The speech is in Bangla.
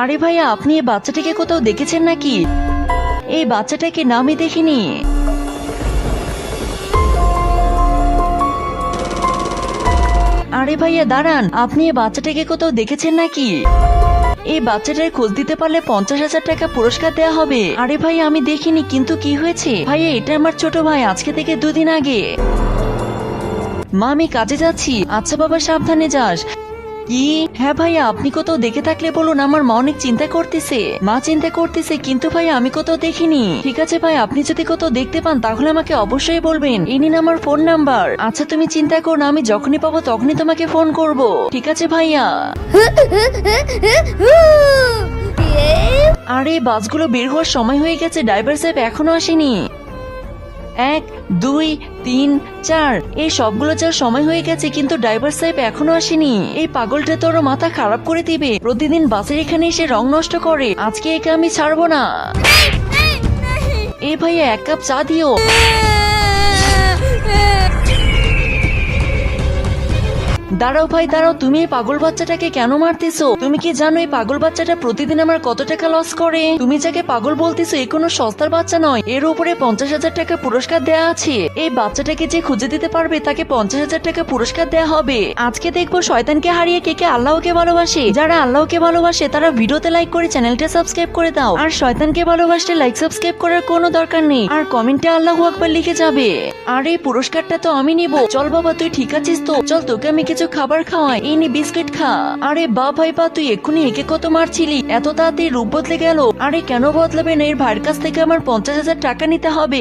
আরে ভাইয়া, আপনি এই বাচ্চাটাকে কোথাও দেখেছেন নাকি? এই বাচ্চাটাকে না আমি দেখিনি। আরে ভাইয়া দাঁড়ান, আপনি এই বাচ্চাটাকে কোথাও দেখেছেন নাকি? এই বাচ্চাটার খোঁজ দিতে পারলে 50,000 টাকা পুরস্কার দেওয়া হবে। আরে ভাইয়া আমি দেখিনি, কিন্তু কি হয়েছে? ভাইয়া এটা আমার ছোট ভাই, আজকে থেকে 2 দিন আগে। মা আমি কাজে যাচ্ছি। আচ্ছা বাবা, সাবধানে যাস। কি? হ্যাঁ ভাইয়া, আপনি কোথাও দেখে থাকলে বলুন, আমার মা অনেক চিন্তা করতেছে। মা চিন্তা করতেছে, কিন্তু ভাইয়া আমি কোথাও দেখিনি। ঠিক আছে ভাই, আপনি যদি কোথাও দেখতে পান তাহলে আমাকে অবশ্যই বলবেন। এই নিন আমার ফোন নাম্বার। আচ্ছা তুমি চিন্তা করো না, আমি যখনই পাবো তখনই তোমাকে ফোন করব। ঠিক আছে ভাইয়া। আরে বাসগুলো বের হওয়ার সময় হয়ে গেছে, ড্রাইভার সাহেব এখনো আসেনি। 1 2 3 4 এই সবগুলো যাওয়ার সময় হয়ে গেছে, কিন্তু ড্রাইভার সাহেব এখনো আসেনি। এই পাগলটা তো ওর মাথা খারাপ করে দিবে, প্রতিদিন বাসের এখানে এসে রং নষ্ট করে। আজকে একে আমি ছাড়বো না। এই ভাইয়া 1 কাপ চা দিও। দাঁড়াও ভাই দাঁড়াও, তুমি এই পাগল বাচ্চাটাকে কেন মারতেছো? তুমি কি জানো এই পাগল বাচ্চাটা প্রতিদিন আমার কত টাকা লস করে? তুমি যাকে পাগল বলতেছো এ কোনো সস্তার বাচ্চা নয়, এর উপরে 50,000 টাকা পুরস্কার দেয়া আছে। এই বাচ্চাটাকে যে খুঁজে দিতে পারবে তাকে 50,000 টাকা পুরস্কার দেয়া হবে। আজকে দেখবো শয়তানকে হারিয়ে কে কে আল্লাহকে ভালোবাসে। যারা আল্লাহকে ভালোবাসে তারা ভিডিওতে লাইক করে চ্যানেলটা সাবস্ক্রাইব করে দাও। আর শয়তানকে ভালোবাসলে লাইক সাবস্ক্রাইব করার কোনো দরকার নেই, আর কমেন্টে আল্লাহু আকবার লিখে যাবে। আর এই পুরস্কারটা তো আমি নিব। চল বাবা, তুই ঠিক আছিস তো? চল তোকে আমি কিছু খাবার খাওয়াই। এই নে বিস্কিট খা। আরে বা ভাই বা, তুই এক্ষুনি একে কত মারছিলি, এত তাড়াতাড়ি রূপ বদলে গেল। আরে কেন বদলাবে না? এর ভাইয়ের কাছ থেকে আমার 50,000 টাকা নিতে হবে।